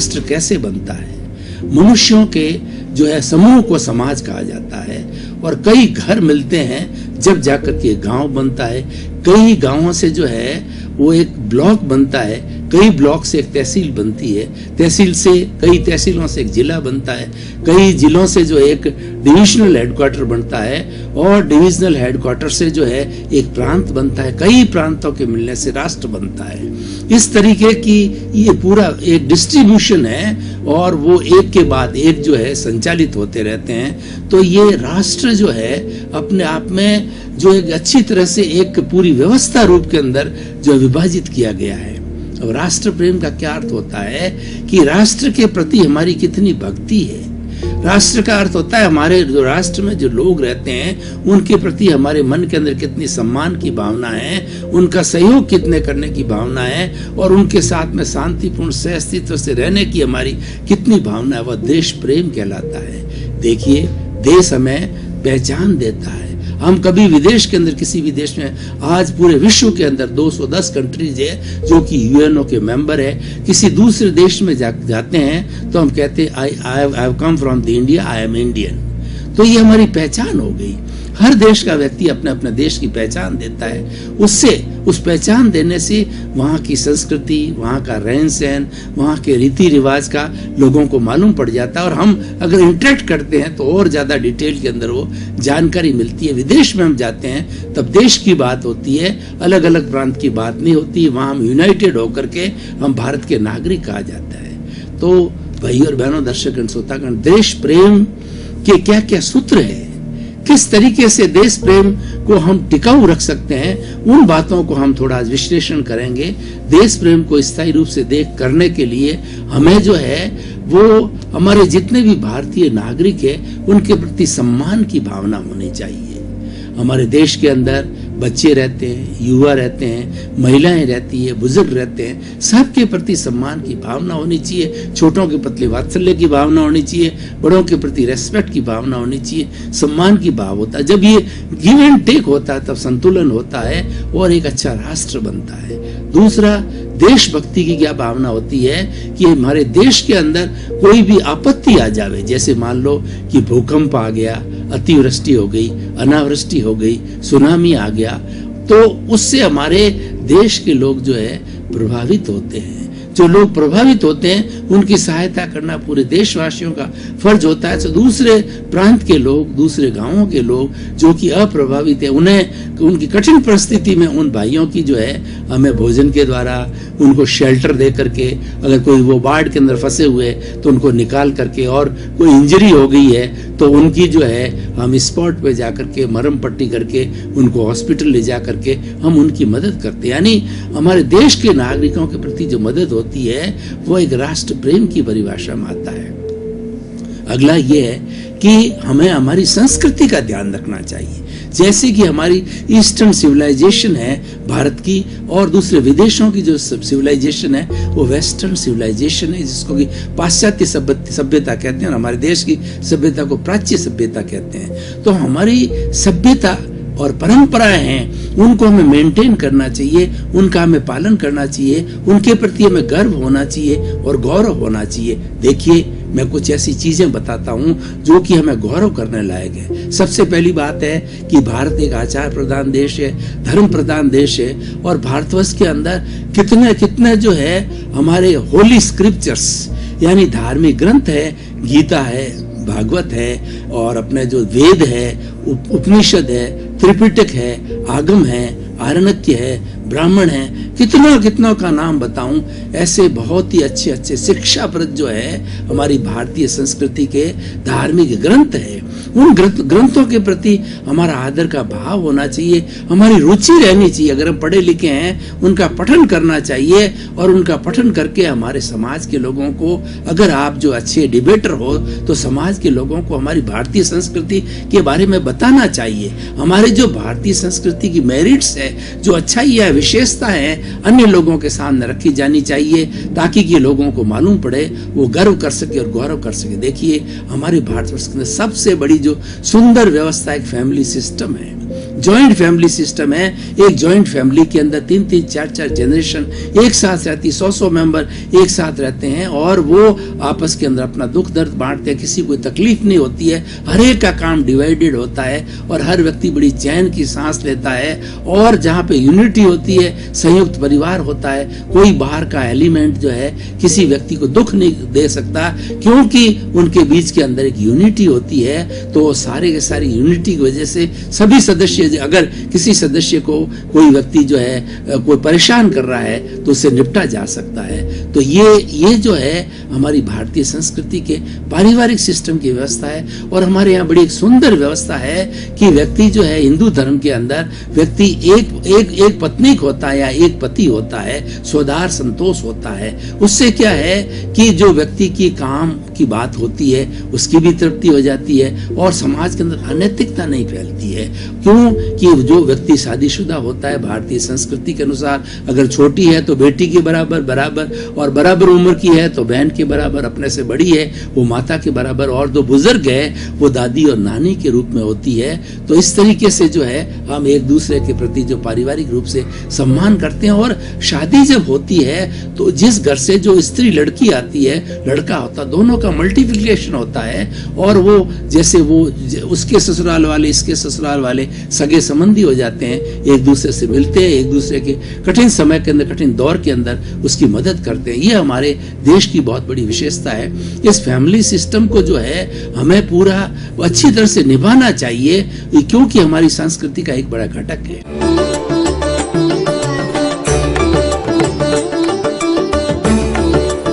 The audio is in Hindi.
राष्ट्र कैसे बनता है। मनुष्यों के जो है समूह को समाज कहा जाता है, और कई घर मिलते हैं जब जाकर के गांव बनता है। कई गांवों से जो है वो एक ब्लॉक बनता है, कई ब्लॉक से एक तहसील बनती है, तहसील से कई तहसीलों से एक जिला बनता है, कई जिलों से जो एक डिविजनल हेडक्वार्टर बनता है, और डिविजनल हेडक्वार्टर से जो है एक प्रांत बनता है, कई प्रांतों के मिलने से राष्ट्र बनता है। इस तरीके की ये पूरा एक डिस्ट्रीब्यूशन है, और वो एक के बाद एक जो है संचालित होते रहते हैं। तो ये राष्ट्र जो है अपने आप में जो एक अच्छी तरह से एक पूरी व्यवस्था रूप के अंदर जो विभाजित किया गया है। अब राष्ट्र प्रेम का क्या अर्थ होता है कि राष्ट्र के प्रति हमारी कितनी भक्ति है। राष्ट्र का अर्थ होता है हमारे जो राष्ट्र में जो लोग रहते हैं उनके प्रति हमारे मन के अंदर कितनी सम्मान की भावना है, उनका सहयोग कितने करने की भावना है, और उनके साथ में शांतिपूर्ण सह अस्तित्व से रहने की हमारी कितनी भावना है, वह देश प्रेम कहलाता है। देखिए, देश हमें पहचान देता है। हम कभी विदेश के अंदर किसी भी देश में, आज पूरे विश्व के अंदर 210 कंट्रीज है जो कि यूएनओ के मेंबर है, किसी दूसरे देश में जाते हैं तो हम कहते हैं I have come from the India, I am Indian. तो ये हमारी पहचान हो गई। हर देश का व्यक्ति अपने अपने देश की पहचान देता है। उससे उस पहचान देने से वहाँ की संस्कृति, वहाँ का रहन सहन, वहाँ के रीति रिवाज का लोगों को मालूम पड़ जाता है, और हम अगर इंटरेक्ट करते हैं तो और ज्यादा डिटेल के अंदर वो जानकारी मिलती है। विदेश में हम जाते हैं तब देश की बात होती है, अलग अलग प्रांत की बात नहीं होती। वहाँ हम यूनाइटेड होकर के हम भारत के नागरिक कहा जाता है। तो भाई और बहनों, दर्शक एवं श्रोतागण, देश प्रेम के क्या क्या सूत्र है, किस तरीके से देश प्रेम को हम टिकाऊ रख सकते हैं, उन बातों को हम थोड़ा विश्लेषण करेंगे। देश प्रेम को स्थायी रूप से देख करने के लिए हमें जो है वो हमारे जितने भी भारतीय नागरिक हैं उनके प्रति सम्मान की भावना होनी चाहिए। हमारे देश के अंदर बच्चे रहते हैं, युवा रहते हैं, महिलाएं रहती है, बुजुर्ग रहते हैं, सबके प्रति सम्मान की भावना होनी चाहिए। छोटों के प्रति वात्सल्य की भावना होनी चाहिए, बड़ों के प्रति रेस्पेक्ट की भावना होनी चाहिए, सम्मान की भाव होता है। जब ये गिव एंड टेक होता है तब संतुलन होता है और एक अच्छा राष्ट्र बनता है। दूसरा, देशभक्ति की क्या भावना होती है कि हमारे देश के अंदर कोई भी आपत्ति आ जावे, जैसे मान लो कि भूकंप आ गया, अतिवृष्टि हो गई, अनावृष्टि हो गई, सुनामी आ गया, तो उससे हमारे देश के लोग जो है प्रभावित होते हैं। जो लोग प्रभावित होते हैं उनकी सहायता करना पूरे देशवासियों का फर्ज होता है। तो दूसरे प्रांत के लोग, दूसरे गांवों के लोग जो कि अप्रभावित है, उन्हें उनकी कठिन परिस्थिति में उन भाइयों की जो है हमें भोजन के द्वारा उनको शेल्टर दे करके, अगर कोई वो बाढ़ के अंदर फंसे हुए तो उनको निकाल करके, और कोई इंजरी हो गई है तो उनकी जो है हम स्पॉट पे जाकर के मरहम पट्टी करके उनको हॉस्पिटल ले जा करके हम उनकी मदद करते हैं। यानी हमारे देश के नागरिकों के प्रति जो मदद होती है वो एक राष्ट्र प्रेम की परिभाषा में आता है। अगला ये है कि हमें हमारी संस्कृति का ध्यान रखना चाहिए। जैसे कि हमारी ईस्टर्न सिविलाइजेशन है भारत की, और दूसरे विदेशों की जो सिविलाइजेशन है वो वेस्टर्न सिविलाइजेशन है, जिसको कि पाश्चात्य सभ्यता कहते हैं, और हमारे देश की सभ्यता को प्राच्य सभ्यता कहते हैं। तो हमारी सभ्यता और परंपराएं हैं, उनको हमें मेंटेन करना चाहिए, उनका हमें पालन करना चाहिए, उनके प्रति हमें गर्व होना चाहिए और गौरव होना चाहिए। देखिए, मैं कुछ ऐसी चीजें बताता हूं जो कि हमें गौरव करने लायक है। सबसे पहली बात है कि भारत एक आचार प्रधान देश है, धर्म प्रधान देश है, और भारतवर्ष के अंदर कितने कितने जो है हमारे होली स्क्रिप्चर्स यानी धार्मिक ग्रंथ है, गीता है, भागवत है, और अपने जो वेद है, उपनिषद है, त्रिपिटक है, आगम है, आरण्यक है, ब्राह्मण है, कितना का नाम बताऊं। ऐसे बहुत ही अच्छे अच्छे शिक्षाप्रद जो है हमारी भारतीय संस्कृति के धार्मिक ग्रंथ है। उन ग्रंथों के प्रति हमारा आदर का भाव होना चाहिए, हमारी रुचि रहनी चाहिए। अगर हम पढ़े लिखे हैं उनका पठन करना चाहिए, और उनका पठन करके हमारे समाज के लोगों को, अगर आप जो अच्छे डिबेटर हो तो समाज के लोगों को हमारी भारतीय संस्कृति के बारे में बताना चाहिए। हमारे जो भारतीय संस्कृति की मेरिट्स है, जो अच्छाई है, विशेषता है, अन्य लोगों के सामने रखी जानी चाहिए, ताकि कि लोगों को मालूम पड़े, वो गर्व कर सके और गौरव कर सके। देखिए, हमारे भारतवर्ष में सबसे बड़ी जो सुंदर व्यवस्था एक फैमिली सिस्टम है, जॉइंट फैमिली सिस्टम है। एक जॉइंट फैमिली के अंदर 3-3, 4-4 जनरेशन एक साथ रहती, 100-100 मेंबर एक साथ रहते हैं और वो आपस के अंदर अपना दुख दर्द बांटते हैं, किसी को तकलीफ नहीं होती है, हर एक का काम डिवाइडेड होता है और हर व्यक्ति बड़ी चैन की सांस लेता है। और जहाँ पे यूनिटी होती है, संयुक्त परिवार होता है, कोई बाहर का एलिमेंट जो है किसी व्यक्ति को दुख नहीं दे सकता, क्योंकि उनके बीच के अंदर एक यूनिटी होती है। तो सारे के सारी यूनिटी की वजह से सभी सदस्य, अगर किसी सदस्य को कोई व्यक्ति जो है कोई परेशान कर रहा है तो उससे निपटा जा सकता है। तो ये जो है हमारी भारतीय संस्कृति के पारिवारिक सिस्टम की व्यवस्था है। और हमारे यहाँ बड़ी एक सुंदर व्यवस्था है कि व्यक्ति जो है हिंदू धर्म के अंदर व्यक्ति एक पत्नीक होता है या एक पति होता है, स्वदार संतोष होता है। उससे क्या है कि जो व्यक्ति की काम की बात होती है उसकी भी तृप्ति हो जाती है और समाज के अंदर अनैतिकता नहीं फैलती है। क्यों कि जो व्यक्ति शादीशुदा होता है भारतीय संस्कृति के अनुसार, अगर छोटी है तो बेटी के बराबर और बराबर उम्र की है तो बहन के बराबर, अपने से बड़ी है वो माता के बराबर और जो बुजुर्ग है वो दादी और नानी के रूप में होती है। तो इस तरीके से जो है हम एक दूसरे के प्रति जो पारिवारिक रूप से सम्मान करते हैं। और शादी जब होती है तो जिस घर से जो स्त्री लड़की आती है, लड़का होता, दोनों का मल्टीप्लिकेशन होता है और वो जैसे वो उसके ससुराल वाले इसके ससुराल वाले सगे संबंधी हो जाते हैं, एक दूसरे से मिलते हैं, एक दूसरे के कठिन समय के अंदर, कठिन दौर के अंदर उसकी मदद करते हैं। ये हमारे देश की बहुत बड़ी विशेषता है। इस फैमिली सिस्टम को जो है हमें पूरा अच्छी तरह से निभाना चाहिए, क्योंकि हमारी संस्कृति का एक बड़ा घटक है।